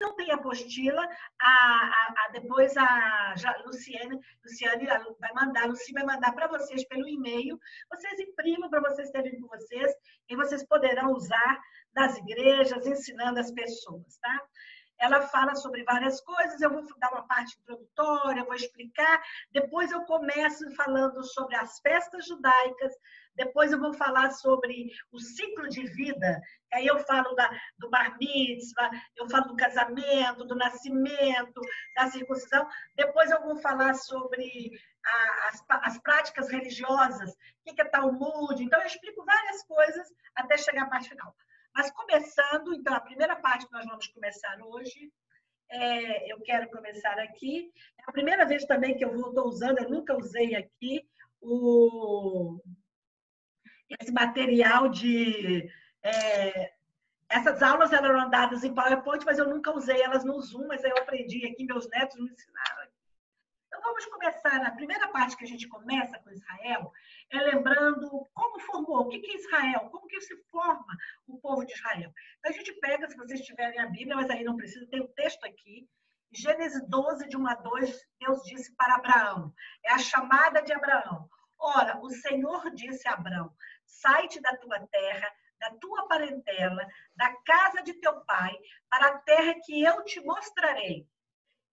não tem apostila, depois Luciane vai mandar, a Luci vai mandar para vocês pelo e-mail, vocês imprimam para vocês terem com vocês, e vocês poderão usar nas igrejas, ensinando as pessoas, tá? Ela fala sobre várias coisas, eu vou dar uma parte introdutória, eu vou explicar, depois eu começo falando sobre as festas judaicas, depois eu vou falar sobre o ciclo de vida, aí eu falo do bar mitzvah, eu falo do casamento, do nascimento, da circuncisão, depois eu vou falar sobre as práticas religiosas, o que é Talmud, então eu explico várias coisas até chegar à parte final. Mas começando, então, a primeira parte que nós vamos começar hoje, eu quero começar aqui. É a primeira vez também que eu estou usando, eu nunca usei aqui esse material de... essas aulas eram dadas em PowerPoint, mas eu nunca usei elas no Zoom, mas eu aprendi aqui, meus netos me ensinaram. Então, vamos começar. A primeira parte que a gente começa com Israel é lembrando como formou, o que é Israel, como que se forma o povo de Israel. Então, a gente pega, se vocês tiverem a Bíblia, mas aí não precisa, tem o texto aqui. Gênesis 12, de 1 a 2, Deus disse para Abraão. É a chamada de Abraão. Ora, o Senhor disse a Abraão, sai-te da tua terra, da tua parentela, da casa de teu pai, para a terra que eu te mostrarei.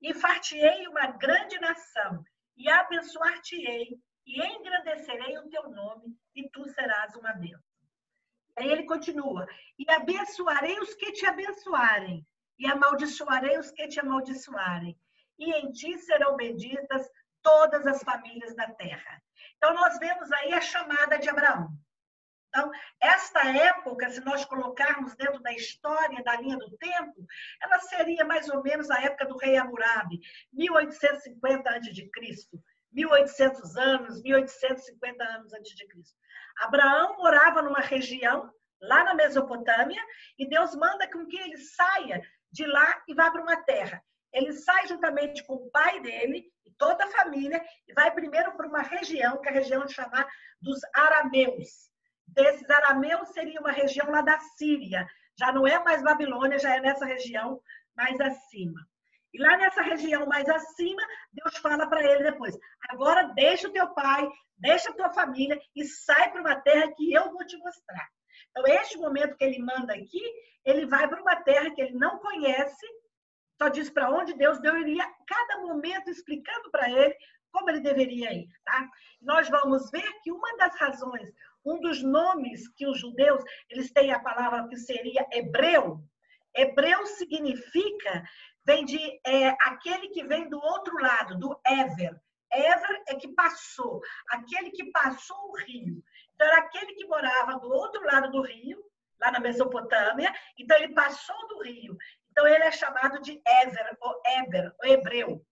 E far-te-ei uma grande nação, e abençoar-te-ei, e engrandecerei o teu nome, e tu serás uma bênção. Aí ele continua, e abençoarei os que te abençoarem, e amaldiçoarei os que te amaldiçoarem, e em ti serão benditas todas as famílias da terra. Então, nós vemos aí a chamada de Abraão. Então, esta época, se nós colocarmos dentro da história, da linha do tempo, ela seria mais ou menos a época do rei Hammurabi, 1850 a.C., 1800 anos, 1850 anos antes de Cristo. Abraão morava numa região, lá na Mesopotâmia, e Deus manda com que ele saia de lá e vá para uma terra. Ele sai juntamente com o pai dele e toda a família, e vai primeiro para uma região, que é a região de chamar dos arameus. Desses arameus seria uma região lá da Síria, já não é mais Babilônia, já é nessa região mais acima. E lá nessa região mais acima, Deus fala para ele depois, agora deixa o teu pai, deixa a tua família e sai para uma terra que eu vou te mostrar. Então, este momento que ele manda aqui, ele vai para uma terra que ele não conhece, só diz para onde Deus iria, cada momento explicando para ele como ele deveria ir. Tá? Nós vamos ver que uma das razões, um dos nomes que os judeus, eles têm a palavra que seria hebreu. Hebreu significa, vem de aquele que vem do outro lado, do Ever. Ever é que passou, aquele que passou o rio. Então, era aquele que morava do outro lado do rio, lá na Mesopotâmia, então ele passou do rio. Então, ele é chamado de Ever, ou Eber, ou hebreu.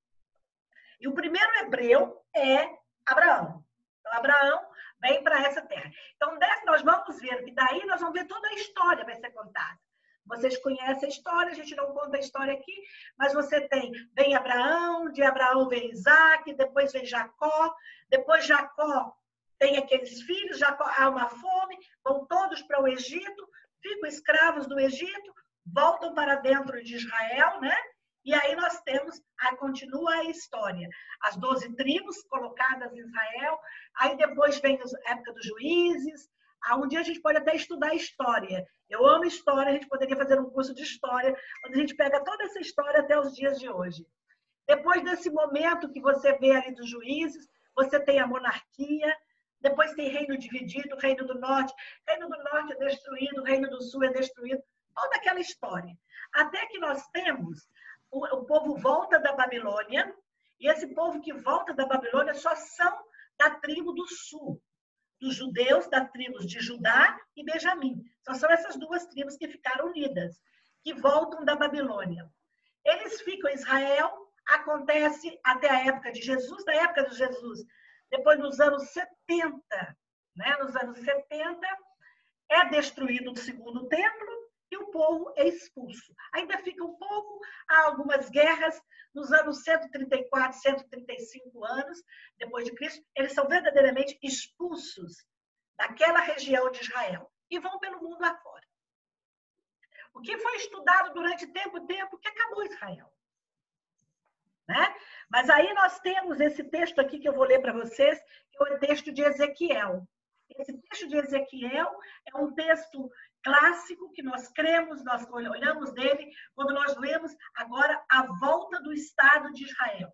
E o primeiro hebreu é Abraão. Então, Abraão vem para essa terra. Então, nós vamos ver, que daí nós vamos ver toda a história vai ser contada. Vocês conhecem a história, a gente não conta a história aqui, mas você vem Abraão, de Abraão vem Isaac, depois vem Jacó, depois Jacó tem aqueles filhos, Jacó há uma fome, vão todos para o Egito, ficam escravos do Egito, voltam para dentro de Israel, né? E aí nós temos, aí continua a história. As 12 tribos colocadas em Israel, aí depois vem a época dos juízes, um dia a gente pode até estudar história. Eu amo história, a gente poderia fazer um curso de história, onde a gente pega toda essa história até os dias de hoje. Depois desse momento que você vê ali dos juízes, você tem a monarquia, depois tem reino dividido, reino do norte é destruído, reino do sul é destruído, toda aquela história. Até que nós temos, o povo volta da Babilônia, e esse povo que volta da Babilônia só são da tribo do sul, dos judeus, das tribos de Judá e Benjamim. Só são essas duas tribos que ficaram unidas, que voltam da Babilônia. Eles ficam em Israel, acontece até a época de Jesus, na época de Jesus, depois nos anos 70, né? Nos anos 70, é destruído o segundo templo e o povo é expulso. Ainda fica um pouco, há algumas guerras, nos anos 134, 135 anos, depois de Cristo, eles são verdadeiramente expulsos daquela região de Israel e vão pelo mundo afora. O que foi estudado durante tempo, que acabou Israel. Né? Mas aí nós temos esse texto aqui que eu vou ler para vocês, que é o texto de Ezequiel. Esse texto de Ezequiel é um texto clássico que nós cremos, nós olhamos dele quando nós lemos agora a volta do Estado de Israel.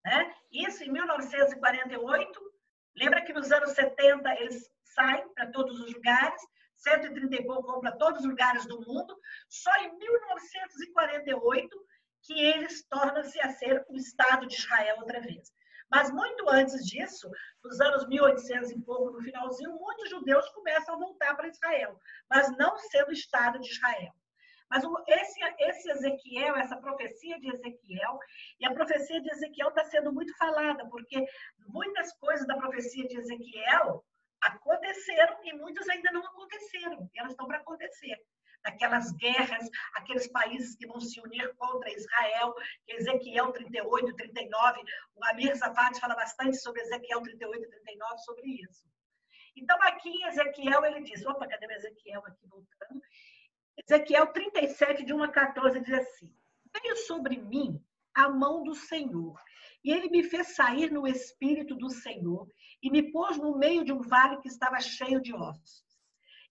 Né? Isso em 1948. Lembra que nos anos 70 eles saem para todos os lugares, 130 e pouco vão para todos os lugares do mundo. Só em 1948 que eles tornam-se a ser o Estado de Israel outra vez. Mas muito antes disso, nos anos 1800 e pouco, no finalzinho, muitos judeus começam a voltar para Israel, mas não sendo o Estado de Israel. Mas esse Ezequiel, essa profecia de Ezequiel, e a profecia de Ezequiel está sendo muito falada, porque muitas coisas da profecia de Ezequiel aconteceram e muitas ainda não aconteceram, e elas estão para acontecer. Daquelas guerras, aqueles países que vão se unir contra Israel, Ezequiel 38, 39, o Amir Safadi fala bastante sobre Ezequiel 38 e 39, sobre isso. Então, aqui em Ezequiel, ele diz, opa, cadê o Ezequiel aqui voltando? Ezequiel 37, de 1 a 14, diz assim, veio sobre mim a mão do Senhor, e ele me fez sair no espírito do Senhor, e me pôs no meio de um vale que estava cheio de ossos.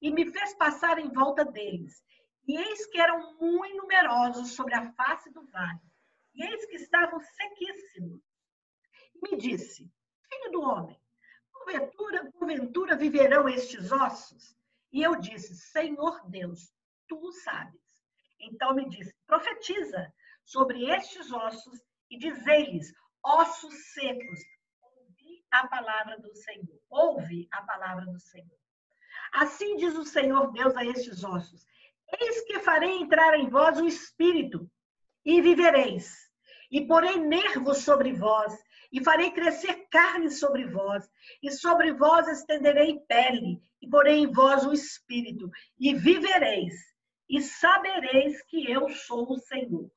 E me fez passar em volta deles. E eis que eram muito numerosos sobre a face do vale. E eis que estavam sequíssimos. E me disse, filho do homem, porventura viverão estes ossos? E eu disse, Senhor Deus, tu o sabes. Então me disse, profetiza sobre estes ossos e diz-lhes, ossos secos, ouvi a palavra do Senhor. Ouve a palavra do Senhor. Assim diz o Senhor Deus a estes ossos, eis que farei entrar em vós o espírito, e vivereis. E porei nervos sobre vós, e farei crescer carne sobre vós, e sobre vós estenderei pele, e porei em vós o espírito, e vivereis, e sabereis que eu sou o Senhor.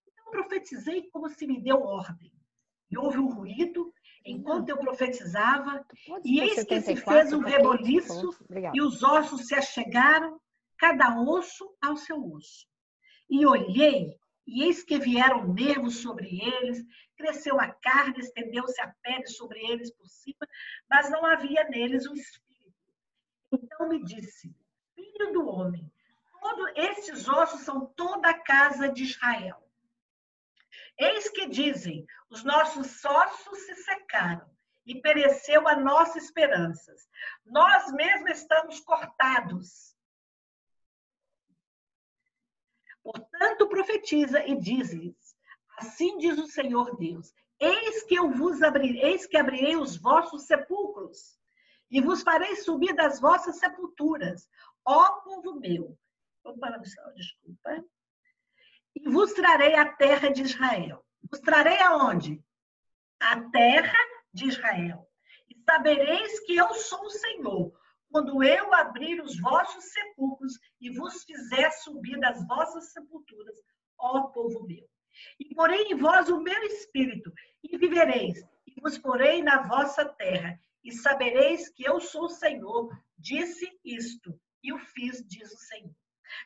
Então profetizei como se me deu ordem. E houve um ruído, enquanto eu profetizava, e eis que se fez um reboliço, e os ossos se achegaram, cada osso ao seu osso. E olhei, e eis que vieram nervos sobre eles, cresceu a carne, estendeu-se a pele sobre eles por cima, mas não havia neles um espírito. Então me disse, filho do homem, estes ossos são toda a casa de Israel. Eis que dizem, os nossos ossos se secaram e pereceu a nossa esperança. Nós mesmos estamos cortados. Portanto, profetiza e diz-lhes, assim diz o Senhor Deus, eis que abrirei os vossos sepulcros e vos farei subir das vossas sepulturas, ó povo meu. Desculpa. E vos trarei a terra de Israel. Vos trarei aonde? A terra de Israel. E sabereis que eu sou o Senhor, quando eu abrir os vossos sepulcros e vos fizer subir das vossas sepulturas, ó povo meu. E porei em vós o meu espírito, e vivereis, e vos porei na vossa terra, e sabereis que eu sou o Senhor, disse isto, e o fiz, diz o Senhor.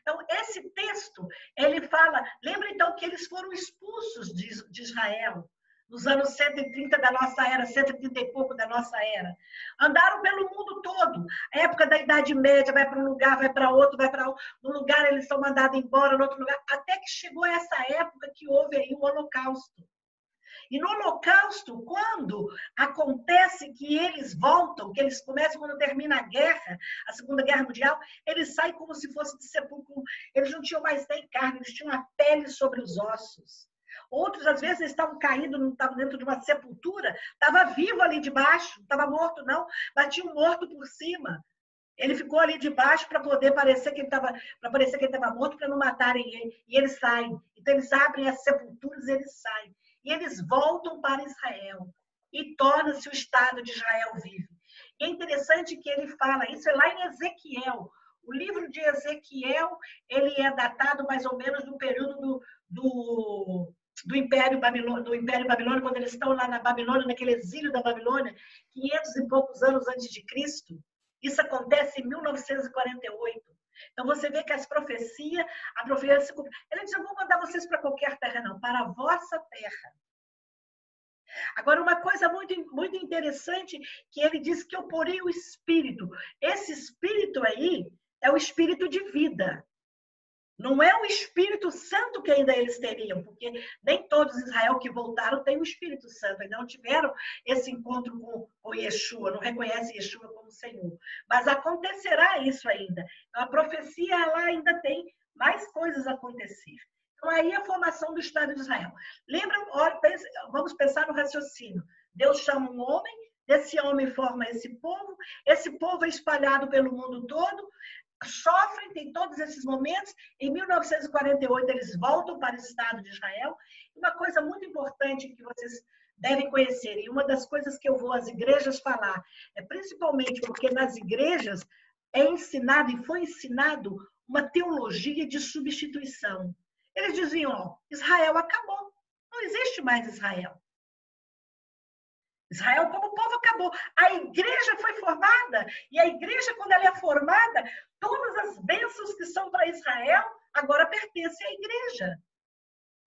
Então, esse texto, ele fala, lembra então que eles foram expulsos de Israel, nos anos 130 da nossa era, 130 e pouco da nossa era. Andaram pelo mundo todo. A época da Idade Média, vai para um lugar, vai para outro, vai para um lugar, eles são mandados embora, no outro lugar, até que chegou essa época que houve aí o Holocausto. E no Holocausto, quando acontece que eles voltam, que eles começam quando termina a guerra, a Segunda Guerra Mundial, eles saem como se fosse de sepulcro. Eles não tinham mais nem carne, eles tinham a pele sobre os ossos. Outros, às vezes, estavam caídos, não estavam dentro de uma sepultura, estava vivo ali debaixo, não estava morto não, mas tinha um morto por cima. Ele ficou ali debaixo para poder parecer que ele estava morto, para não matarem ele. E eles saem. Então, eles abrem as sepulturas e eles saem. E eles voltam para Israel. E torna-se o Estado de Israel vivo. E é interessante que ele fala, isso é lá em Ezequiel. O livro de Ezequiel, ele é datado mais ou menos no período do Império Babilônico, quando eles estão lá na Babilônia, naquele exílio da Babilônia, 500 e poucos anos antes de Cristo. Isso acontece em 1948. Então, você vê que a profecia se cumpre. Ele diz, eu não vou mandar vocês para qualquer terra, não, para a vossa terra. Agora, uma coisa muito interessante, que ele diz que eu porei o Espírito. Esse Espírito aí é o Espírito de vida. Não é o Espírito Santo que ainda eles teriam, porque nem todos Israel que voltaram têm o Espírito Santo, ainda não tiveram esse encontro com Yeshua, não reconhecem Yeshua como Senhor. Mas acontecerá isso ainda. Então, a profecia ela ainda tem mais coisas a acontecer. Então, aí a formação do Estado de Israel. Lembra, vamos pensar no raciocínio. Deus chama um homem, desse homem forma esse povo é espalhado pelo mundo todo, sofrem, tem todos esses momentos. Em 1948, eles voltam para o Estado de Israel. Uma coisa muito importante que vocês devem conhecer, e uma das coisas que eu vou às igrejas falar, é principalmente porque nas igrejas é ensinado e foi ensinado uma teologia de substituição. Eles diziam, ó, Israel acabou, não existe mais Israel. Israel como povo acabou. A igreja foi formada, e a igreja, quando ela é formada, todas as bênçãos que são para Israel, agora pertencem à igreja.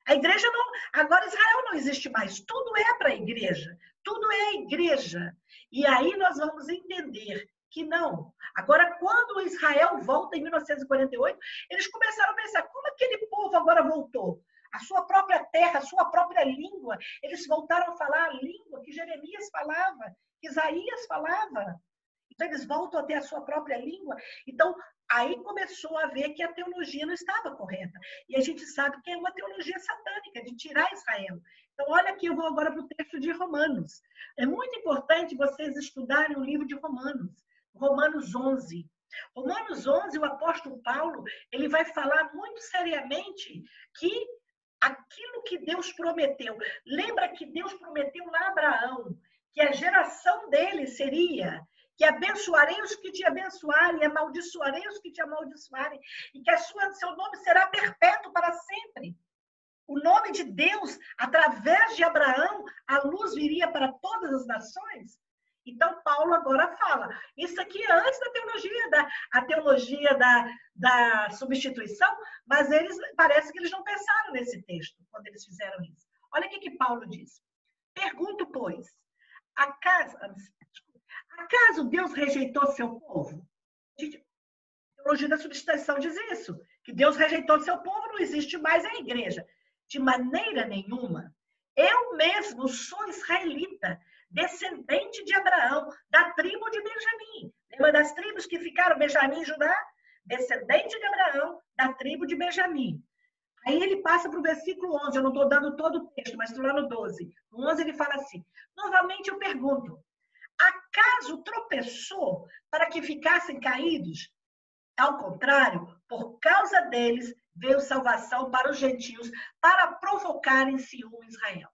A igreja não... Agora Israel não existe mais. Tudo é para a igreja. Tudo é a igreja. E aí nós vamos entender que não. Agora, quando Israel volta em 1948, eles começaram a pensar, como aquele povo agora voltou? A sua própria terra, a sua própria língua. Eles voltaram a falar a língua que Jeremias falava, que Isaías falava. Então, eles voltam a ter a sua própria língua. Então, aí começou a ver que a teologia não estava correta. E a gente sabe que é uma teologia satânica, de tirar Israel. Então, olha aqui, eu vou agora para o texto de Romanos. É muito importante vocês estudarem o livro de Romanos. Romanos 11. Romanos 11, o apóstolo Paulo, ele vai falar muito seriamente que aquilo que Deus prometeu. Lembra que Deus prometeu lá a Abraão, que a geração dele seria que abençoarei os que te abençoarem, amaldiçoarei os que te amaldiçoarem, e que seu nome será perpétuo para sempre. O nome de Deus, através de Abraão, a luz viria para todas as nações. Então, Paulo agora fala, isso aqui é antes da teologia da substituição, mas parece que eles não pensaram nesse texto, quando eles fizeram isso. Olha o que Paulo diz. Pergunto, pois, acaso Deus rejeitou seu povo? A teologia da substituição diz isso, que Deus rejeitou seu povo, não existe mais a igreja. De maneira nenhuma. Eu mesmo sou israelita, descendente de Abraão, da tribo de Benjamim. Lembra das tribos que ficaram, Benjamim e Judá? Descendente de Abraão, da tribo de Benjamim. Aí ele passa para o versículo 11, eu não estou dando todo o texto, mas estou lá no 12. No 11 ele fala assim, novamente eu pergunto, acaso tropeçou para que ficassem caídos? Ao contrário, por causa deles, veio salvação para os gentios, para provocar em ciúme Israel.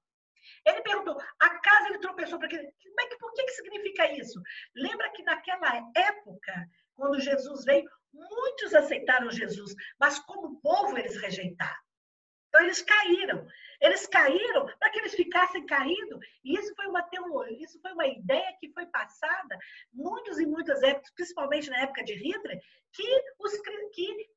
Ele perguntou, acaso ele tropeçou para quê? Por que significa isso? Lembra que naquela época, quando Jesus veio, muitos aceitaram Jesus, mas como povo eles rejeitaram. Então eles caíram. Eles caíram para que eles ficassem caídos. E isso foi uma teologia, isso foi uma ideia que foi passada muitas e muitas épocas, principalmente na época de Hitler, que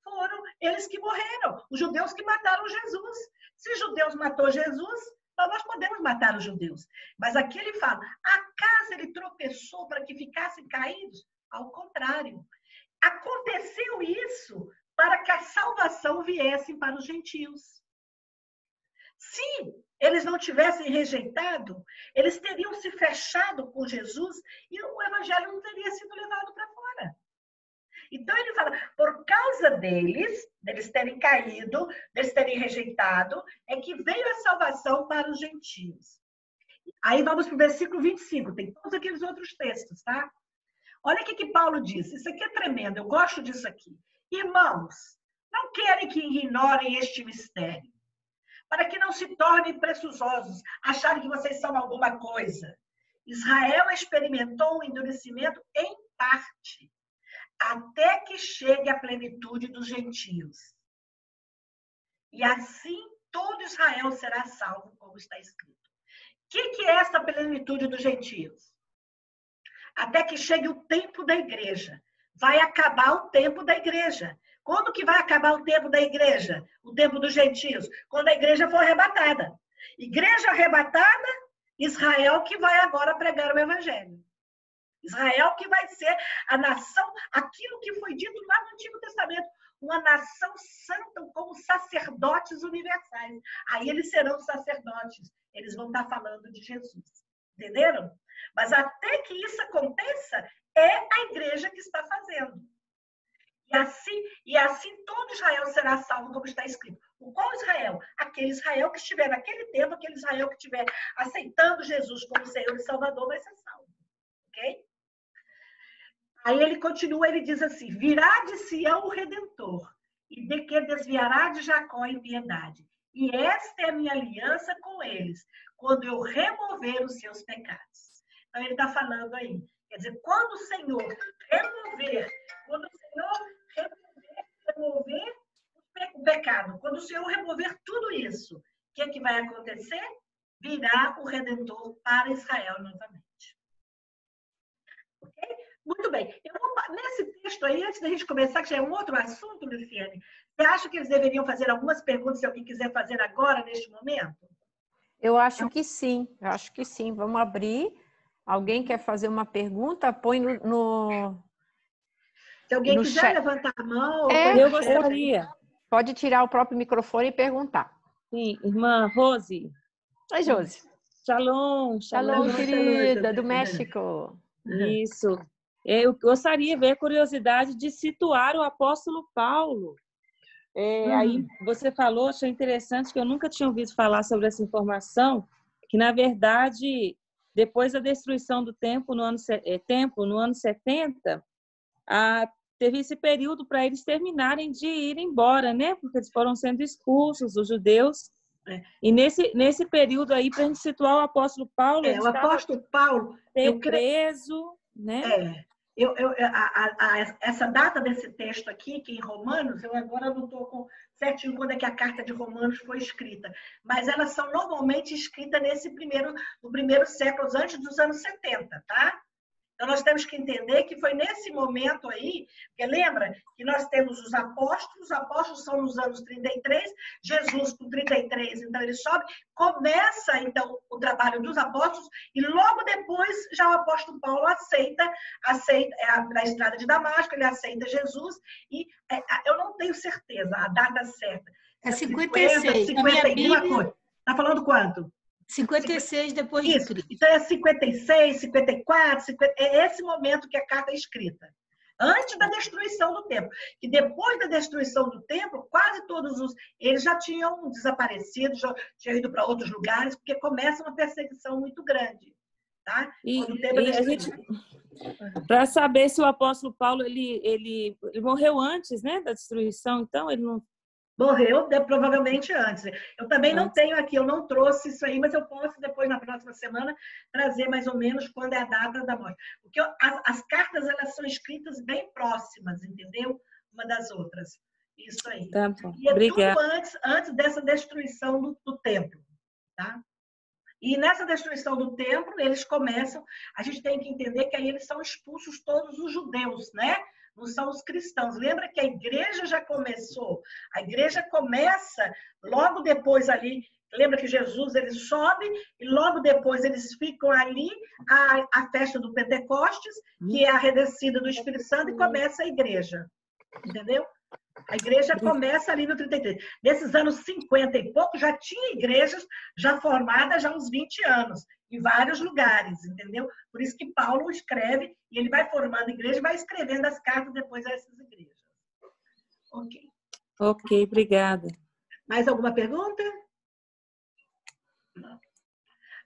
foram eles que morreram, os judeus que mataram Jesus. Se os judeus matou Jesus, então nós podemos matar os judeus. Mas aqui ele fala, acaso ele tropeçou para que ficassem caídos? Ao contrário. Aconteceu isso para que a salvação viesse para os gentios. Se eles não tivessem rejeitado, eles teriam se fechado com Jesus e o evangelho não teria sido levado para fora. Então ele fala, por causa deles terem caído, deles terem rejeitado, é que veio a salvação para os gentios. Aí vamos para o versículo 25, tem todos aqueles outros textos, tá? Olha o que Paulo diz, isso aqui é tremendo, eu gosto disso aqui. Irmãos, não querem que ignorem este mistério, para que não se tornem presunçosos, acharem que vocês são alguma coisa. Israel experimentou um endurecimento em parte, até que chegue a plenitude dos gentios. E assim todo Israel será salvo, como está escrito. O que é essa plenitude dos gentios? Até que chegue o tempo da igreja. Vai acabar o tempo da igreja. Quando que vai acabar o tempo da igreja? O tempo dos gentios? Quando a igreja for arrebatada. Igreja arrebatada, Israel que vai agora pregar o evangelho. Israel que vai ser a nação, aquilo que foi dito lá no Antigo Testamento, uma nação santa como sacerdotes universais. Aí eles serão sacerdotes, eles vão estar falando de Jesus. Entenderam? Mas até que isso aconteça, é a igreja que está fazendo. E assim todo Israel será salvo, como está escrito. O qual Israel? Aquele Israel que estiver naquele tempo, aquele Israel que estiver aceitando Jesus como Senhor e Salvador vai ser salvo. Ok? Aí ele continua, ele diz assim, virá de Sião o Redentor, e de que desviará de Jacó a impiedade. E esta é a minha aliança com eles, quando eu remover os seus pecados. Então ele está falando aí, quer dizer, quando o Senhor remover o pecado, quando o Senhor remover tudo isso, o que é que vai acontecer? Virá o Redentor para Israel novamente. Ok? Muito bem. Nesse texto aí, antes da gente começar, que já é um outro assunto, Luciane, você acha que eles deveriam fazer algumas perguntas, se alguém quiser fazer agora, neste momento? Eu acho que sim, Vamos abrir. Alguém quer fazer uma pergunta? Põe no Se alguém quiser chat. levantar a mão... Eu gostaria. Pode tirar o próprio microfone e perguntar. Sim, irmã Rose. Oi, Josi. Shalom, Shalom, querida, do México. Isso. Eu gostaria de ver a curiosidade de situar o apóstolo Paulo. Aí você falou, achei interessante, que eu nunca tinha ouvido falar sobre essa informação, que, na verdade, depois da destruição do templo no ano 70, teve esse período para eles terminarem de ir embora, né? Porque eles foram sendo expulsos, os judeus. E nesse período aí, para a gente situar o apóstolo Paulo, ele o apóstolo Paulo preso, né? Essa data desse texto aqui, que em Romanos, eu agora não estou com certinho quando é que a carta de Romanos foi escrita, mas elas são normalmente escritas no primeiro século, antes dos anos 70, tá? Então, nós temos que entender que foi nesse momento aí, porque lembra que nós temos os apóstolos são nos anos 33, Jesus com 33, então ele sobe, começa então o trabalho dos apóstolos, e logo depois já o apóstolo Paulo aceita na estrada de Damasco, ele aceita Jesus, e eu não tenho certeza, a data certa. É 56. 51, está falando quanto? 56 depois de Cristo. Então é 56, 54, é esse momento que a carta é escrita. Antes da destruição do templo. E depois da destruição do templo, quase todos eles já tinham desaparecido, já tinham ido para outros lugares, porque começa uma perseguição muito grande. Tá? Para saber se o apóstolo Paulo ele morreu antes, né, da destruição, então ele não... Morreu, provavelmente antes. Eu também não tenho aqui, eu não trouxe isso aí, mas eu posso depois, na próxima semana, trazer mais ou menos quando é a data da morte. Porque as cartas, elas são escritas bem próximas, entendeu? Uma das outras. Isso aí. Tá bom. E é Obrigada. tudo antes dessa destruição do templo. Tá? E nessa destruição do templo, eles começam... A gente tem que entender que aí eles são expulsos todos os judeus, né? Não são os cristãos. Lembra que a igreja já começou. A igreja começa logo depois ali. Lembra que Jesus ele sobe e logo depois eles ficam ali a festa do Pentecostes, que é a redescida do Espírito Santo, e começa a igreja. Entendeu? A igreja começa ali no 33. Nesses anos 50 e pouco, já tinha igrejas já formadas já há uns 20 anos, em vários lugares, entendeu? Por isso que Paulo escreve, e ele vai formando igreja e vai escrevendo as cartas depois a essas igrejas. Ok. Ok, obrigada. Mais alguma pergunta? Não.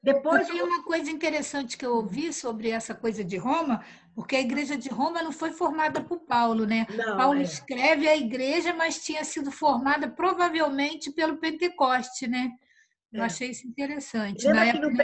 Depois... Tem uma coisa interessante que eu ouvi sobre essa coisa de Roma, porque a igreja de Roma não foi formada por Paulo, né? Não, Paulo escreve a igreja, mas tinha sido formada provavelmente pelo Pentecoste, né? Eu achei isso interessante. Lembra Na época do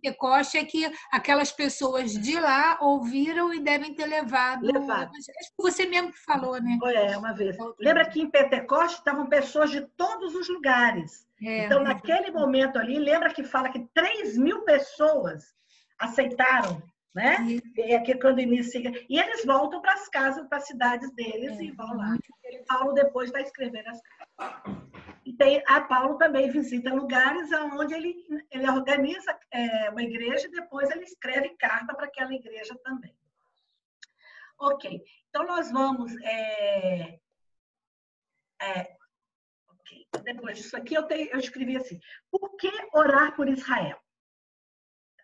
Pentecoste é que aquelas pessoas de lá ouviram e devem ter levado. Acho que você mesmo que falou, né? Uma vez. Lembra que em Pentecoste estavam pessoas de todos os lugares. Então, naquele momento ali, lembra que fala que 3.000 pessoas aceitaram, né? É que quando inicia. E eles voltam para as casas, para as cidades deles e vão lá. Paulo depois vai escrever as cartas. E Paulo também visita lugares onde ele organiza uma igreja e depois ele escreve carta para aquela igreja também. Ok, então nós vamos... Depois disso aqui, eu escrevi assim, por que orar por Israel?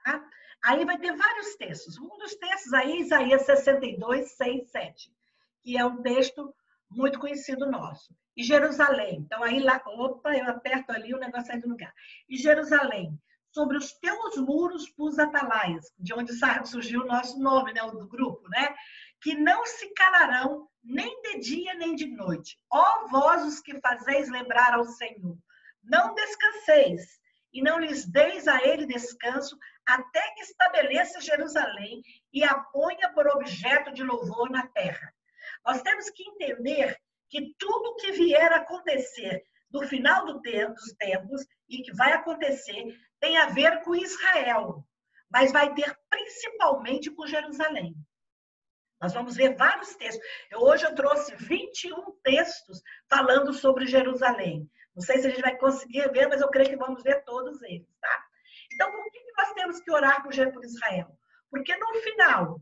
Tá? Aí vai ter vários textos. Um dos textos aí, Isaías 62, 6, 7, que é um texto muito conhecido nosso. E Jerusalém, então aí lá, opa, eu aperto ali, o negócio sai do lugar. E Jerusalém, sobre os teus muros pus atalaias, de onde surgiu o nosso nome, né, do grupo, né? Que não se calarão nem de dia nem de noite. Ó vós os que fazeis lembrar ao Senhor, não descanseis e não lhes deis a ele descanso, até que estabeleça Jerusalém e a ponha por objeto de louvor na terra. Nós temos que entender que tudo que vier a acontecer no final dos tempos e que vai acontecer tem a ver com Israel, mas vai ter principalmente com Jerusalém. Nós vamos ver vários textos. Hoje eu trouxe 21 textos falando sobre Jerusalém. Não sei se a gente vai conseguir ver, mas eu creio que vamos ver todos eles, tá? Então, por que nós temos que orar por Israel? Porque no final,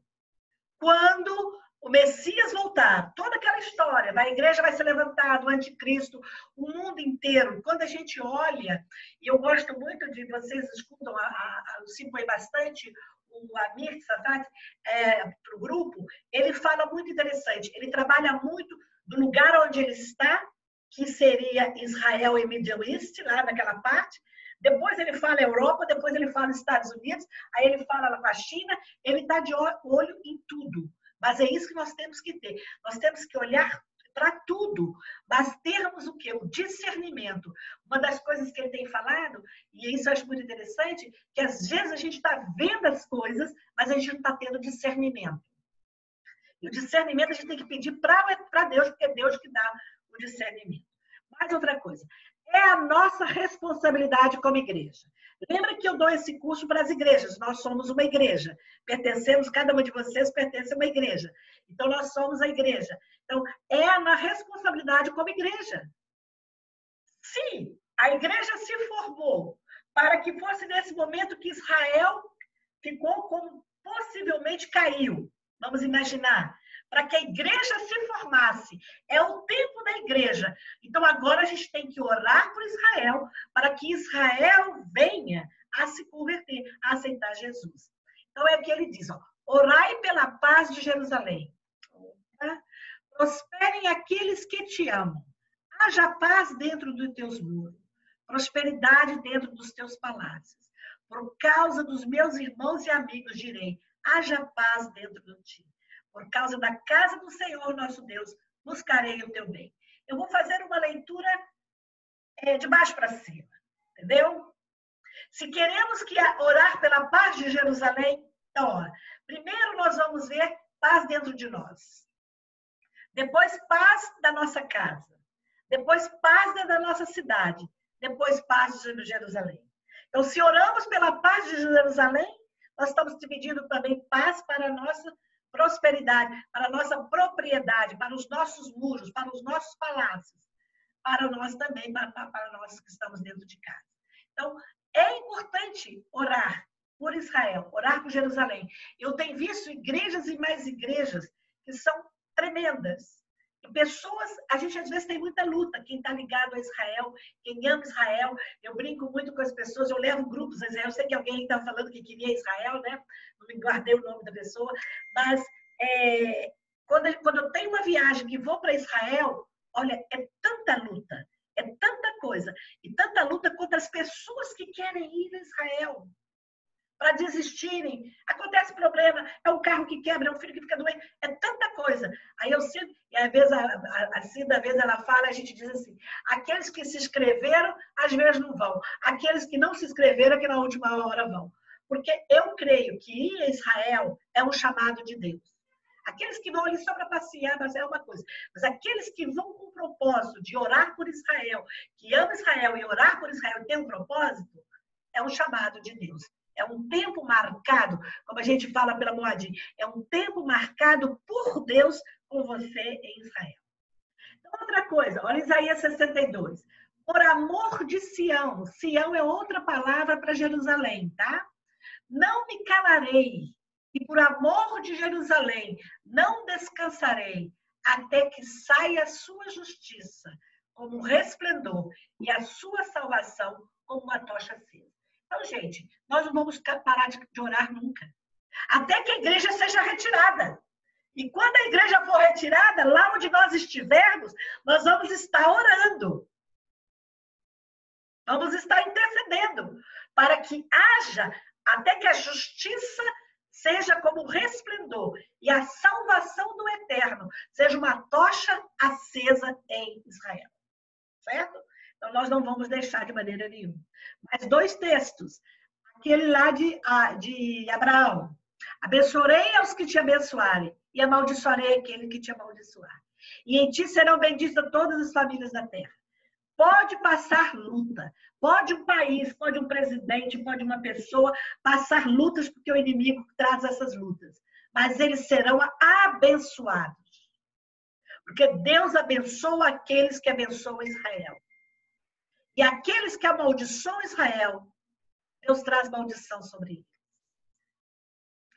quando o Messias voltar, toda aquela história, a igreja vai ser levantada, o anticristo, o mundo inteiro, quando a gente olha, e eu gosto muito de, vocês escutam, a Lucy põe bastante, o Amir Sadat, para o grupo, ele fala muito interessante, ele trabalha muito do lugar onde ele está, que seria Israel e Middle East, lá naquela parte, depois ele fala Europa, depois ele fala Estados Unidos, aí ele fala lá com a China, ele está de olho em tudo. Mas é isso que nós temos que ter. Nós temos que olhar para tudo, mas termos o quê? O discernimento. Uma das coisas que ele tem falado, e isso eu acho muito interessante, que às vezes a gente está vendo as coisas, mas a gente não está tendo discernimento. E o discernimento a gente tem que pedir para Deus, porque é Deus que dá o discernimento. Mais outra coisa, é a nossa responsabilidade como igreja. Lembra que eu dou esse curso para as igrejas. Nós somos uma igreja. Pertencemos, cada uma de vocês pertence a uma igreja. Então, nós somos a igreja. Então, é a responsabilidade como igreja. Se a igreja se formou para que fosse nesse momento que Israel ficou como possivelmente caiu, vamos imaginar, para que a igreja se formasse. É o tempo da igreja. Então, agora a gente tem que orar por Israel, para que Israel venha a se converter, a aceitar Jesus. Então, é o que ele diz, ó, orai pela paz de Jerusalém. Prosperem aqueles que te amam. Haja paz dentro dos teus muros. Prosperidade dentro dos teus palácios. Por causa dos meus irmãos e amigos, direi, haja paz dentro de ti. Por causa da casa do Senhor, nosso Deus, buscarei o teu bem. Eu vou fazer uma leitura de baixo para cima, entendeu? Se queremos orar pela paz de Jerusalém, então, ó, primeiro nós vamos ver paz dentro de nós. Depois, paz da nossa casa. Depois, paz da nossa cidade. Depois, paz de Jerusalém. Então, se oramos pela paz de Jerusalém, nós estamos pedindo também paz para a nossa prosperidade, para a nossa propriedade, para os nossos muros, para os nossos palácios, para nós também, para nós que estamos dentro de casa. Então, é importante orar por Israel, orar por Jerusalém. Eu tenho visto igrejas e mais igrejas que são tremendas. E pessoas, a gente às vezes tem muita luta, quem está ligado a Israel, quem ama Israel, eu brinco muito com as pessoas, eu levo grupos a Israel, eu sei que alguém está falando que queria Israel, né? Não me guardei o nome da pessoa, mas quando eu tenho uma viagem que vou para Israel, olha, é tanta luta, é tanta coisa, e tanta luta contra as pessoas que querem ir a Israel. Para desistirem, acontece problema, é um carro que quebra, é um filho que fica doente, é tanta coisa. Aí eu sinto, e às vezes a Cida, às vezes ela fala, a gente diz assim, aqueles que se inscreveram, às vezes não vão. Aqueles que não se inscreveram, que na última hora vão. Porque eu creio que ir a Israel é um chamado de Deus. Aqueles que vão ali só para passear, mas é uma coisa. Mas aqueles que vão com o propósito de orar por Israel, que ama Israel e orar por Israel e tem um propósito, é um chamado de Deus. É um tempo marcado, como a gente fala pela Moadim, é um tempo marcado por Deus com você em Israel. Outra coisa, olha Isaías 62. Por amor de Sião. Sião é outra palavra para Jerusalém, tá? Não me calarei, e por amor de Jerusalém não descansarei, até que saia a sua justiça como um resplendor e a sua salvação como uma tocha acesa. Então, gente, nós não vamos parar de orar nunca. Até que a igreja seja retirada. E quando a igreja for retirada, lá onde nós estivermos, nós vamos estar orando. Vamos estar intercedendo para que haja, até que a justiça seja como um resplendor e a salvação do eterno seja uma tocha acesa em Israel. Certo? Então, nós não vamos deixar de maneira nenhuma. Mas 2 textos. Aquele lá de Abraão. Abençoarei aos que te abençoarem e amaldiçoarei aquele que te amaldiçoar. E em ti serão benditas todas as famílias da terra. Pode passar luta. Pode um país, pode um presidente, pode uma pessoa passar lutas porque o inimigo traz essas lutas. Mas eles serão abençoados. Porque Deus abençoa aqueles que abençoam Israel. E aqueles que amaldiçoam Israel, Deus traz maldição sobre eles.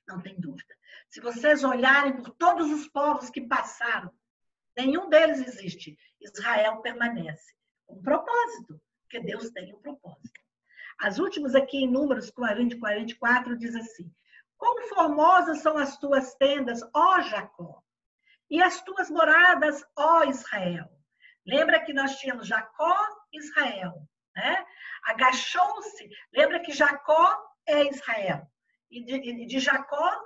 Não tem dúvida. Se vocês olharem por todos os povos que passaram, nenhum deles existe. Israel permanece. Com propósito, porque Deus tem um propósito. As últimas aqui em Números 40 e 44 diz assim: quão formosas são as tuas tendas, ó Jacó, e as tuas moradas, ó Israel. Lembra que nós tínhamos Jacó e Israel, né? Agachou-se, lembra que Jacó é Israel. E de Jacó,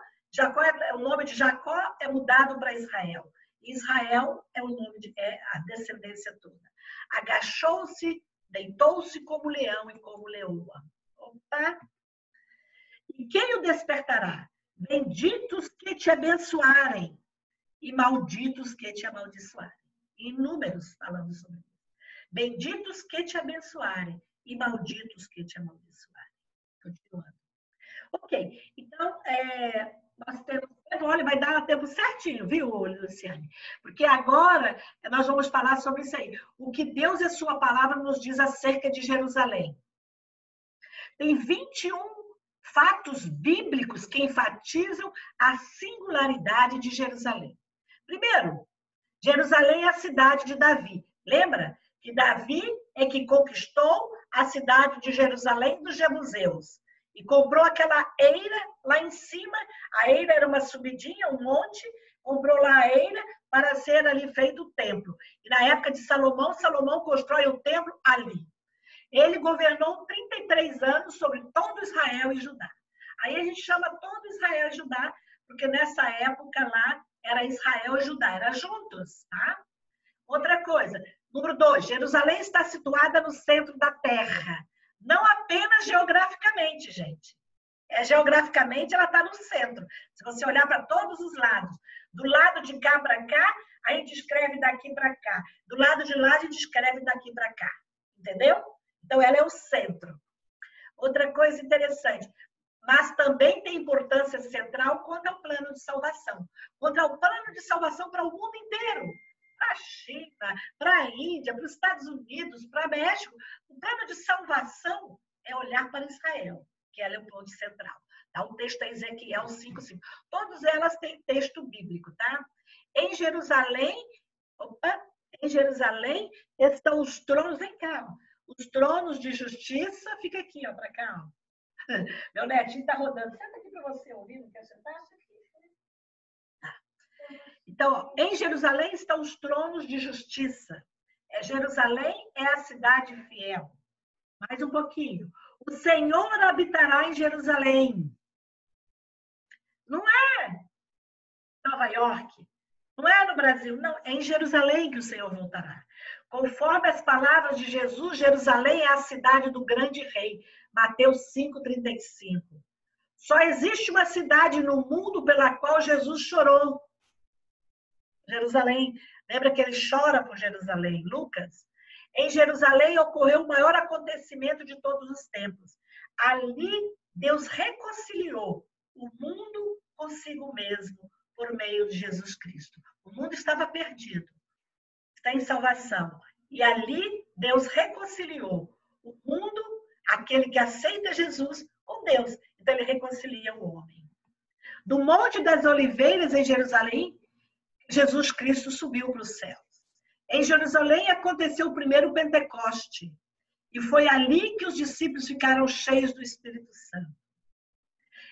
o nome de Jacó é mudado para Israel. Israel é o nome é a descendência toda. Agachou-se, deitou-se como leão e como leoa. Opa! E quem o despertará? Benditos que te abençoarem e malditos que te amaldiçoarem. Inúmeros falando sobre isso. Benditos que te abençoarem e malditos que te amaldiçoarem. Continuando. Ok, então, nós temos... Olha, vai dar tempo certinho, viu, Luciane? Porque agora nós vamos falar sobre isso aí. O que Deus e sua palavra nos diz acerca de Jerusalém. Tem 21 fatos bíblicos que enfatizam a singularidade de Jerusalém. Primeiro, Jerusalém é a cidade de Davi. Lembra que Davi é que conquistou a cidade de Jerusalém dos jebuseus. E comprou aquela eira lá em cima. A eira era uma subidinha, um monte. Comprou lá a eira para ser ali feito o templo. E na época de Salomão, Salomão constrói o templo ali. Ele governou 33 anos sobre todo Israel e Judá. Aí a gente chama todo Israel e Judá, porque nessa época lá era Israel e Judá, eram juntos, tá? Outra coisa, número 2, Jerusalém está situada no centro da terra. Não apenas geograficamente, gente. Geograficamente, ela está no centro. Se você olhar para todos os lados, do lado de cá para cá, a gente escreve daqui para cá. Do lado de lá, a gente escreve daqui para cá. Entendeu? Então, ela é o centro. Outra coisa interessante, mas também tem importância central quanto ao plano de salvação. Quanto ao plano de salvação para o mundo inteiro. Para a China, para a Índia, para os Estados Unidos, para o México. O plano de salvação é olhar para Israel, que ela é o ponto central. Tá? O texto é Ezequiel 5:5. Todas elas têm texto bíblico, tá? Em Jerusalém estão os tronos, vem cá, os tronos de justiça, fica aqui, ó, para cá, ó. Meu netinho está rodando. Senta aqui para você ouvir, não quer sentar? Então, ó, em Jerusalém estão os tronos de justiça. Jerusalém é a cidade fiel. Mais um pouquinho. O Senhor habitará em Jerusalém. Não é Nova York. Não é no Brasil. Não, é em Jerusalém que o Senhor voltará. Conforme as palavras de Jesus, Jerusalém é a cidade do grande rei. Mateus 5:35. Só existe uma cidade no mundo pela qual Jesus chorou. Jerusalém. Lembra que ele chora por Jerusalém? Lucas. Em Jerusalém ocorreu o maior acontecimento de todos os tempos. Ali, Deus reconciliou o mundo consigo mesmo por meio de Jesus Cristo. O mundo estava perdido. sem salvação. E ali Deus reconciliou o mundo, aquele que aceita Jesus, com Deus. Então ele reconcilia o homem. Do Monte das Oliveiras, em Jerusalém, Jesus Cristo subiu para os céus. Em Jerusalém aconteceu o primeiro Pentecoste. E foi ali que os discípulos ficaram cheios do Espírito Santo.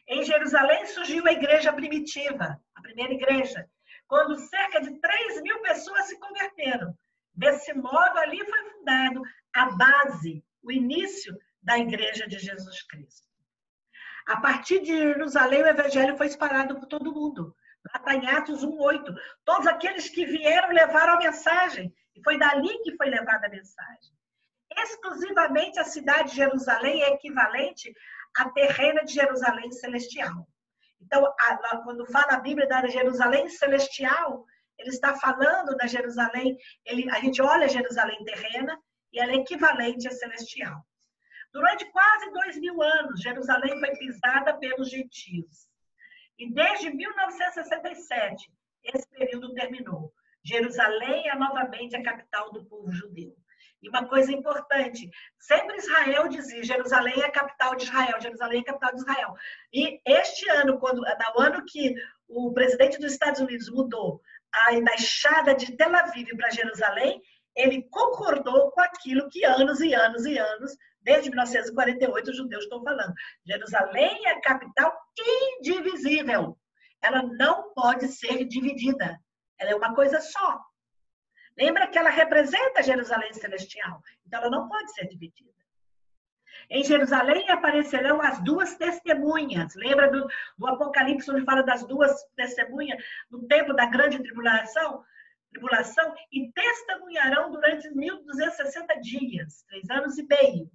Em Jerusalém surgiu a igreja primitiva, a primeira igreja, quando cerca de 3.000 pessoas se converteram. Desse modo, ali foi fundado a base, o início da igreja de Jesus Cristo. A partir de Jerusalém, o evangelho foi espalhado por todo mundo. Lá está em Atos 1:8. Todos aqueles que vieram levaram a mensagem. E foi dali que foi levada a mensagem. Exclusivamente a cidade de Jerusalém é equivalente à terrena de Jerusalém celestial. Então, quando fala a Bíblia da Jerusalém celestial, ele está falando da Jerusalém, a gente olha a Jerusalém terrena e ela é equivalente à celestial. Durante quase 2.000 anos, Jerusalém foi pisada pelos gentios. E desde 1967, esse período terminou. Jerusalém é novamente a capital do povo judeu. E uma coisa importante, sempre Israel dizia, Jerusalém é a capital de Israel, Jerusalém é a capital de Israel. E este ano, no ano que o presidente dos Estados Unidos mudou a embaixada de Tel Aviv para Jerusalém, ele concordou com aquilo que anos e anos e anos, desde 1948, os judeus estão falando. Jerusalém é a capital indivisível. Ela não pode ser dividida. Ela é uma coisa só. Lembra que ela representa Jerusalém celestial. Então, ela não pode ser dividida. Em Jerusalém aparecerão as duas testemunhas. Lembra do Apocalipse, onde fala das duas testemunhas no tempo da grande tribulação? E testemunharão durante 1.260 dias, 3 anos e meio.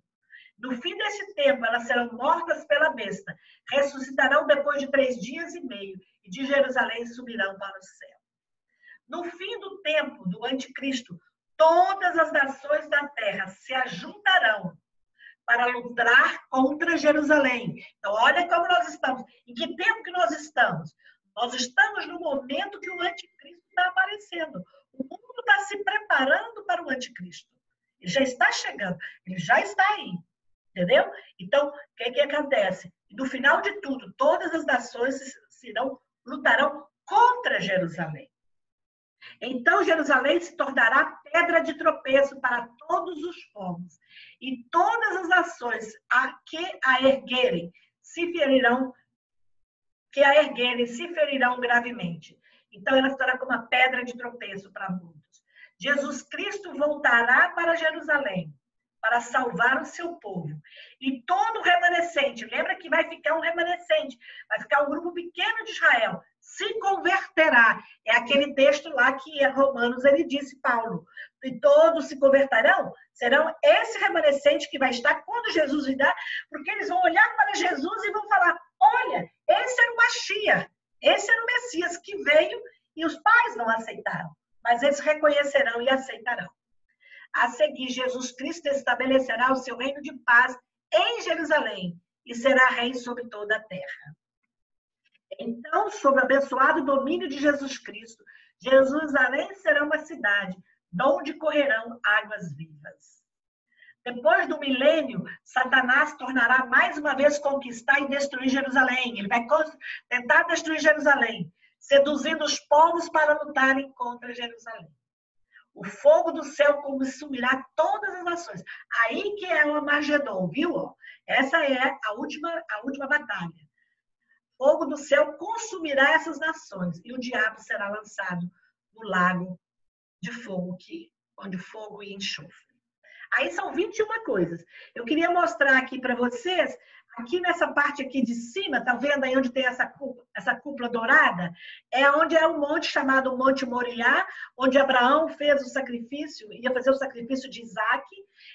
No fim desse tempo, elas serão mortas pela besta. Ressuscitarão depois de 3 dias e meio. E de Jerusalém subirão para o céu. No fim do tempo do anticristo, todas as nações da terra se ajuntarão para lutar contra Jerusalém. Então, olha como nós estamos. Em que tempo que nós estamos? Nós estamos no momento que o anticristo está aparecendo. O mundo está se preparando para o anticristo. Ele já está chegando, ele já está aí. Entendeu? Então, o que acontece? No final de tudo, todas as nações lutarão contra Jerusalém. Então, Jerusalém se tornará pedra de tropeço para todos os povos. E todas as nações que a erguerem se ferirão gravemente. Então, ela se tornará como uma pedra de tropeço para muitos. Jesus Cristo voltará para Jerusalém para salvar o seu povo. E todo o remanescente, lembra que vai ficar um remanescente, vai ficar um grupo pequeno de Israel, se converterá. É aquele texto lá que em Romanos ele disse, Paulo, e todos se converterão, serão esse remanescente que vai estar quando Jesus virá, porque eles vão olhar para Jesus e vão falar, olha, esse era o Mashiach, esse era o Messias que veio e os pais não aceitaram, mas eles reconhecerão e aceitarão. A seguir, Jesus Cristo estabelecerá o seu reino de paz em Jerusalém e será rei sobre toda a terra. Então, sob o abençoado domínio de Jesus Cristo, Jerusalém será uma cidade de onde correrão águas vivas. Depois do milênio, Satanás tornará mais uma vez conquistar e destruir Jerusalém. Ele vai tentar destruir Jerusalém, seduzindo os povos para lutarem contra Jerusalém. O fogo do céu consumirá todas as nações. Aí que é o Armagedon, viu? Essa é a última batalha. O fogo do céu consumirá essas nações e o diabo será lançado no lago de fogo, onde fogo e enxofre. Aí são 21 coisas. Eu queria mostrar aqui para vocês, aqui nessa parte aqui de cima, tá vendo aí onde tem essa cúpula dourada? É onde é um monte chamado Monte Moriá, onde Abraão fez o sacrifício, ia fazer o sacrifício de Isaac.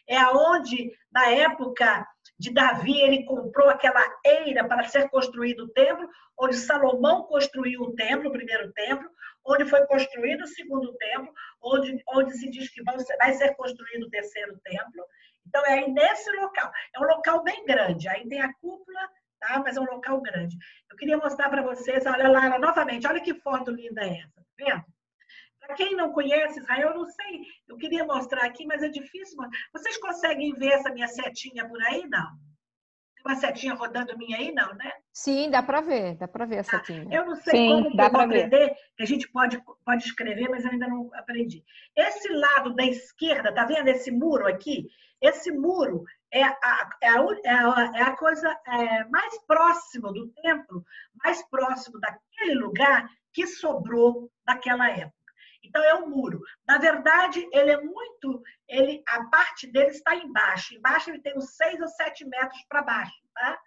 É onde, na época de Davi, ele comprou aquela eira para ser construído o templo, onde Salomão construiu o templo, o primeiro templo, onde foi construído o segundo templo, onde se diz que vai ser construído o terceiro templo. Então, é aí nesse local. É um local bem grande. Aí tem a cúpula, tá? Mas é um local grande. Eu queria mostrar para vocês, olha lá novamente, olha que foto linda é essa, tá vendo? Para quem não conhece Israel, eu não sei, eu queria mostrar aqui, mas é difícil. Vocês conseguem ver essa minha setinha por aí? Não. Tem uma setinha rodando minha aí? Não, né? Sim, dá para ver a setinha. Eu não sei como que eu vou aprender, que a gente pode escrever, mas eu ainda não aprendi. Esse lado da esquerda, tá vendo esse muro aqui? Esse muro é a coisa mais próxima do templo, mais próximo daquele lugar que sobrou daquela época. Então, é um muro. Na verdade, a parte dele está embaixo. Embaixo ele tem uns 6 ou 7 metros para baixo, tá?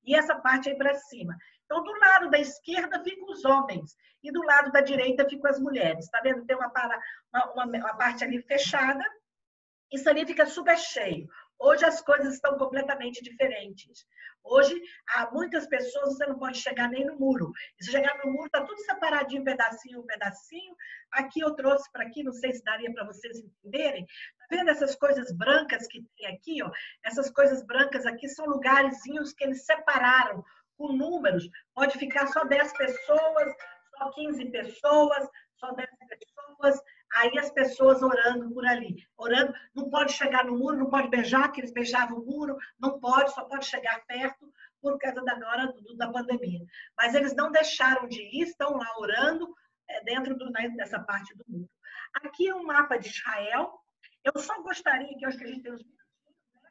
E essa parte aí para cima. Então, do lado da esquerda ficam os homens e do lado da direita ficam as mulheres. Está vendo? Tem uma parte ali fechada. Isso ali fica super cheio. Hoje as coisas estão completamente diferentes. Hoje, há muitas pessoas, você não pode chegar nem no muro. E se chegar no muro, está tudo separadinho, um pedacinho. Aqui eu trouxe para aqui, não sei se daria para vocês entenderem. Está vendo essas coisas brancas que tem aqui? Ó? Essas coisas brancas aqui são lugarzinhos que eles separaram com números. Pode ficar só 10 pessoas, só 15 pessoas, só 10 pessoas. Aí as pessoas orando por ali. Orando, não pode chegar no muro, não pode beijar, que eles beijavam o muro, não pode, só pode chegar perto por causa da pandemia. Mas eles não deixaram de ir, estão lá orando dentro dessa parte do muro. Aqui é um mapa de Israel. Eu só gostaria, que eu acho que a gente tem uns minutinhos, né?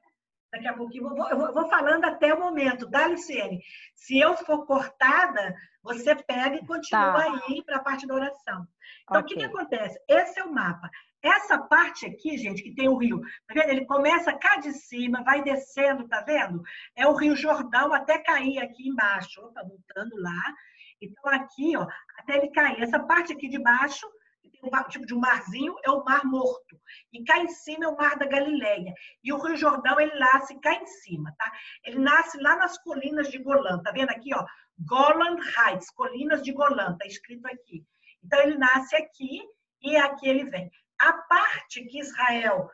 Daqui a pouquinho, eu vou falando até o momento, tá, Luciene? Se eu for cortada, você pega e continua aí para a parte da oração. Então, okay. O que acontece? Esse é o mapa. Essa parte aqui, gente, que tem o rio, tá vendo? Ele começa cá de cima, vai descendo, tá vendo? É o Rio Jordão até cair aqui embaixo. Opa, voltando lá. Então, aqui, ó, até ele cair. Essa parte aqui de baixo, que tem um tipo de um marzinho, é o Mar Morto. E cá em cima é o Mar da Galileia. E o Rio Jordão, ele nasce cá em cima, tá? Ele nasce lá nas colinas de Golã. Tá vendo aqui, ó? Golan Heights, colinas de Golã, tá escrito aqui. Então, ele nasce aqui e aqui ele vem. A parte que Israel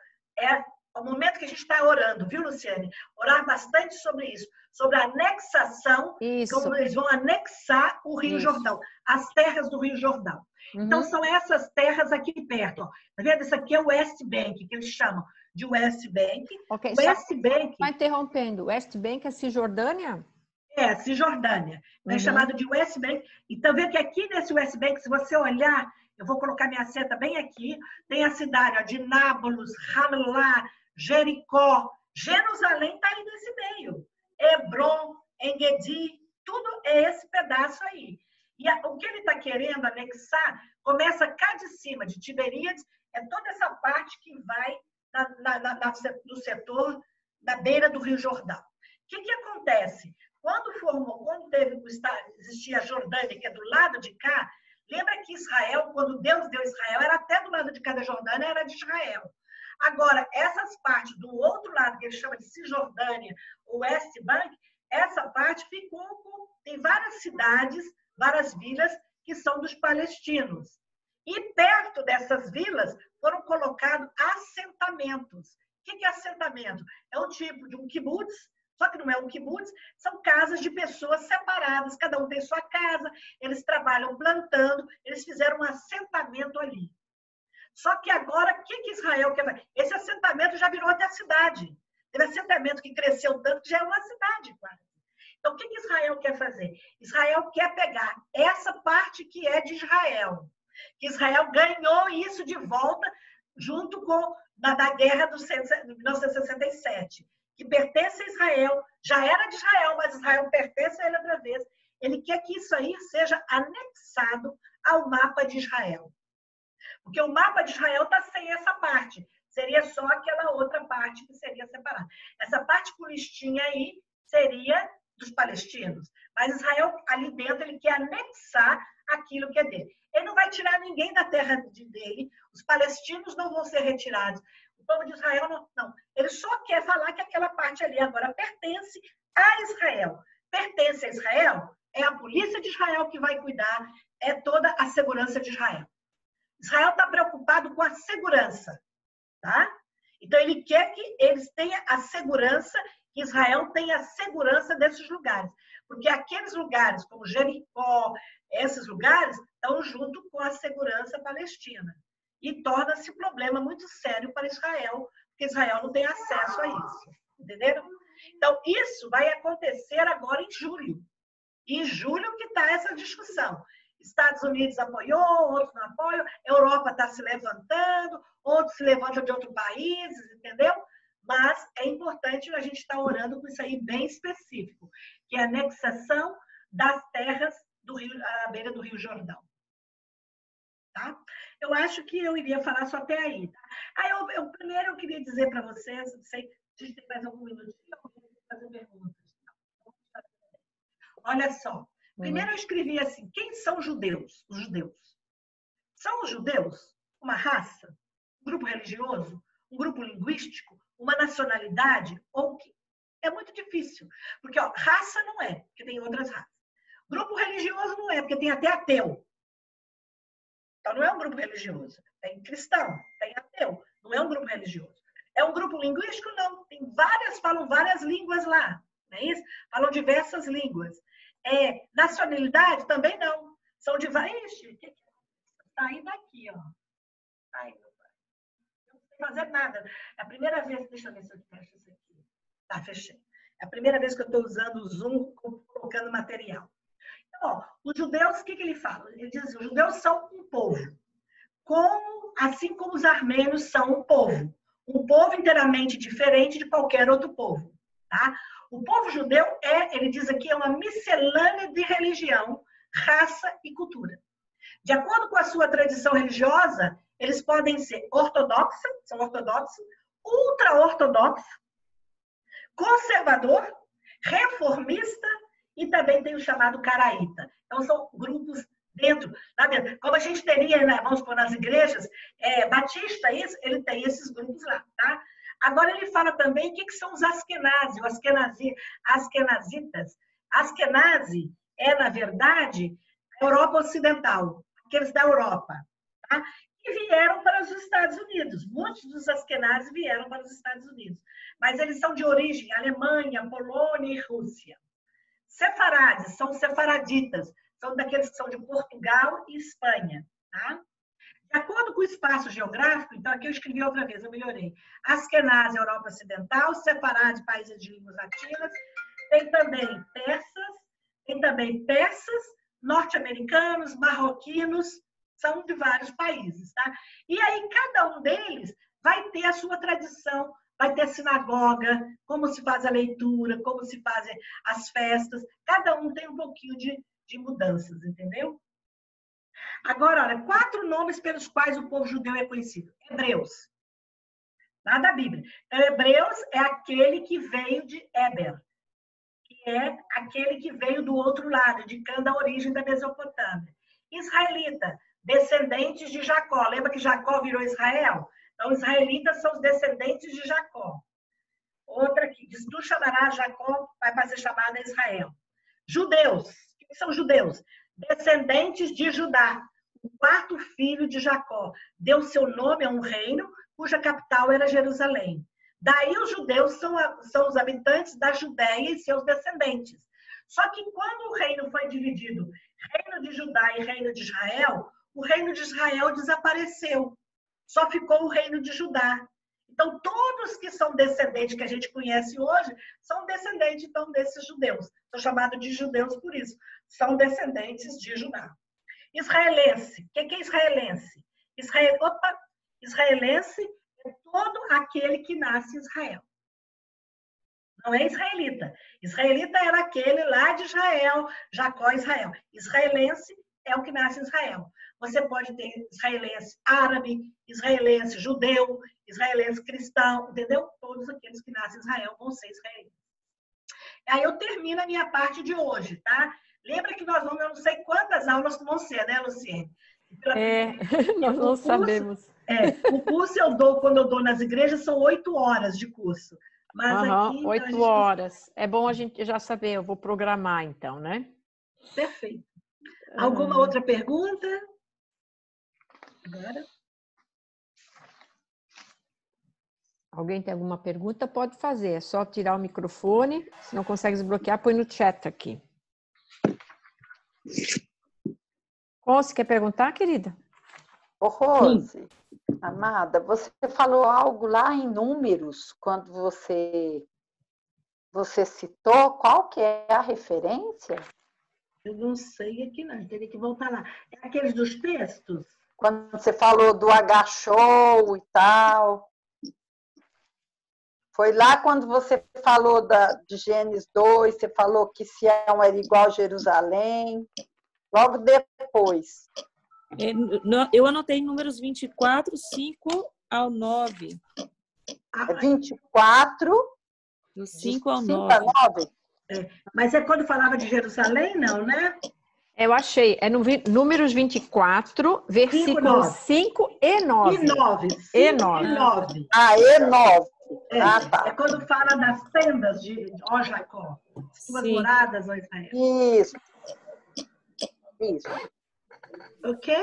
o momento que a gente está orando, viu, Luciane? Orar bastante sobre isso, sobre a anexação, como eles vão anexar o Rio Jordão, as terras do Rio Jordão. Então, são essas terras aqui perto. Ó. Tá vendo? Isso aqui é o West Bank, que eles chamam de West Bank. Okay, West Bank... Só interrompendo, West Bank é Cisjordânia? É, Cisjordânia. É chamado de West Bank. Então, vê que aqui nesse West Bank, se você olhar, eu vou colocar minha seta bem aqui, tem a cidade ó, de Nápoles, Ramallah, Jericó, Jerusalém está aí nesse meio. Hebron, Engedi, tudo é esse pedaço aí. E o que ele está querendo anexar, começa cá de cima, de Tiberíades, é toda essa parte que vai do setor da beira do Rio Jordão. O que acontece? Quando existia a Jordânia, que é do lado de cá, lembra que Israel, quando Deus deu Israel, era até do lado de cá da Jordânia, era de Israel. Agora, essas partes do outro lado, que ele chama de Cisjordânia, o West Bank, essa parte ficou tem várias cidades, várias vilas que são dos palestinos. E perto dessas vilas foram colocados assentamentos. O que é assentamento? É um tipo de um kibbutz, só que não é um kibbutz, são casas de pessoas separadas, cada um tem sua casa, eles trabalham plantando, eles fizeram um assentamento ali. Só que agora, o que Israel quer fazer? Esse assentamento já virou até cidade. Teve assentamento que cresceu tanto que já é uma cidade quase. Então, o que Israel quer fazer? Israel quer pegar essa parte que é de Israel. Que Israel ganhou isso de volta junto com da guerra de 1967. Que pertence a Israel, já era de Israel, mas Israel pertence a ele outra vez. Ele quer que isso aí seja anexado ao mapa de Israel. Porque o mapa de Israel está sem essa parte. Seria só aquela outra parte que seria separada. Essa parte com listinha aí seria dos palestinos. Mas Israel, ali dentro, ele quer anexar aquilo que é dele. Ele não vai tirar ninguém da terra dele. Os palestinos não vão ser retirados. O povo de Israel não. Ele só quer falar que aquela parte ali agora pertence a Israel. Pertence a Israel, é a polícia de Israel que vai cuidar, é toda a segurança de Israel. Israel está preocupado com a segurança, tá? Então, ele quer que eles tenham a segurança, que Israel tenha a segurança desses lugares. Porque aqueles lugares, como Jericó, esses lugares, estão junto com a segurança palestina. e torna-se um problema muito sério para Israel, porque Israel não tem acesso a isso. Entenderam? Então, isso vai acontecer agora em julho. Em julho que está essa discussão. Estados Unidos apoiou, outros não apoiam, Europa está se levantando, outros se levantam de outros países, entendeu? Mas é importante a gente estar orando com isso aí bem específico, que é a anexação das terras à beira do Rio Jordão. Tá? Eu acho que eu iria falar só até aí. Tá? Aí primeiro eu queria dizer para vocês, não sei, a gente tem mais algum minutinho, eu vou fazer perguntas. Olha só. Primeiro eu escrevi assim, quem são judeus? Os judeus. São os judeus uma raça, um grupo religioso, um grupo linguístico, uma nacionalidade? Ou que? É muito difícil, porque ó, raça não é, porque tem outras raças. Grupo religioso não é, porque tem até ateu. Então não é um grupo religioso. Tem cristão, tem ateu, não é um grupo religioso. É um grupo linguístico? Não. Tem falam várias línguas lá, não é isso? Falam diversas línguas. Nacionalidade? Também não. São de várias. Está indo aqui, ó. Ai, meu pai. Não sei fazer nada. É a primeira vez. Deixa eu ver se eu fecho isso aqui. Tá, fechei. É a primeira vez que eu estou usando o Zoom, colocando material. Então, ó, os judeus, o que ele fala? Ele diz assim, os judeus são um povo. Assim como os armênios são um povo. Um povo inteiramente diferente de qualquer outro povo. Tá? O povo judeu ele diz aqui, é uma miscelânea de religião, raça e cultura. De acordo com a sua tradição religiosa, eles podem ser são ortodoxos, ultra-ortodoxo, conservador, reformista e também tem o chamado caraíta. Então, são grupos lá dentro. Como a gente teria, né, vamos supor, nas igrejas, batista, ele tem esses grupos lá, tá? Agora ele fala também o que são os askenazi, ou askenazitas. Askenazi na verdade, a Europa Ocidental, aqueles da Europa, tá? E vieram para os Estados Unidos. Muitos dos askenazi vieram para os Estados Unidos. Mas eles são de origem Alemanha, Polônia e Rússia. Sefarades são sefaraditas, são daqueles que são de Portugal e Espanha, tá? De acordo com o espaço geográfico, então aqui eu escrevi outra vez, eu melhorei. Askenazi, Europa Ocidental, Sefarad, países de línguas latinas, tem também persas, norte-americanos, marroquinos, são de vários países, tá? E aí cada um deles vai ter a sua tradição, vai ter sinagoga, como se faz a leitura, como se fazem as festas, cada um tem um pouquinho de mudanças, entendeu? Agora, olha, 4 nomes pelos quais o povo judeu é conhecido. Hebreus. Lá da Bíblia. Então, Hebreus é aquele que veio de Éber, que é aquele que veio do outro lado, indicando a origem da Mesopotâmia. Israelita, descendentes de Jacó. Lembra que Jacó virou Israel? Então, israelitas são os descendentes de Jacó. Outra aqui, diz, tu chamarás Jacó, vai ser chamada Israel. Judeus. O que são judeus? Descendentes de Judá, o 4º filho de Jacó. Deu seu nome a um reino cuja capital era Jerusalém. Daí os judeus são os habitantes da Judéia e seus descendentes. Só que quando o reino foi dividido, reino de Judá e reino de Israel, o reino de Israel desapareceu. Só ficou o reino de Judá. Então, todos que são descendentes, que a gente conhece hoje, são descendentes, então, desses judeus. São chamados de judeus por isso. São descendentes de Judá. Israelense. O que é israelense? Israelense é todo aquele que nasce em Israel. Não é israelita. Israelita era aquele lá de Israel, Jacó, Israel. Israelense é o que nasce em Israel. Você pode ter israelense árabe, israelense judeu, israelense cristão, entendeu? Todos aqueles que nascem em Israel vão ser israelitas. Aí eu termino a minha parte de hoje, tá? Lembra que nós vamos, eu não sei quantas aulas vão ser, né, Luciene? Nós não sabemos. O curso quando eu dou nas igrejas, são 8 horas de curso. Mas aqui, 8 horas. É bom a gente já saber, eu vou programar então, né? Perfeito. Alguma outra pergunta? Agora? Alguém tem alguma pergunta? Pode fazer. É só tirar o microfone. Se não consegue desbloquear, põe no chat aqui. Rose, quer perguntar, querida? Ô, Rose, Amada, você falou algo lá em Números, quando você citou, qual que é a referência? Eu não sei aqui não, teria que voltar lá. É aqueles dos textos? Quando você falou do agachou e tal. Foi lá quando você falou de Gênesis 2, você falou que Sião era igual a Jerusalém. Logo depois. Eu anotei números 24, 5 ao 9. É 24, Do de 5 ao 5 a 9. 9? Mas é quando falava de Jerusalém, não, né? Eu achei, é no Números 24, versículos 5 e 9. E 9. 5 E e 9. 9. Ah, e 9. Tá. Tá. É quando fala das tendas de ó Jacó. Suas moradas, ó Israel. Isso. Ok?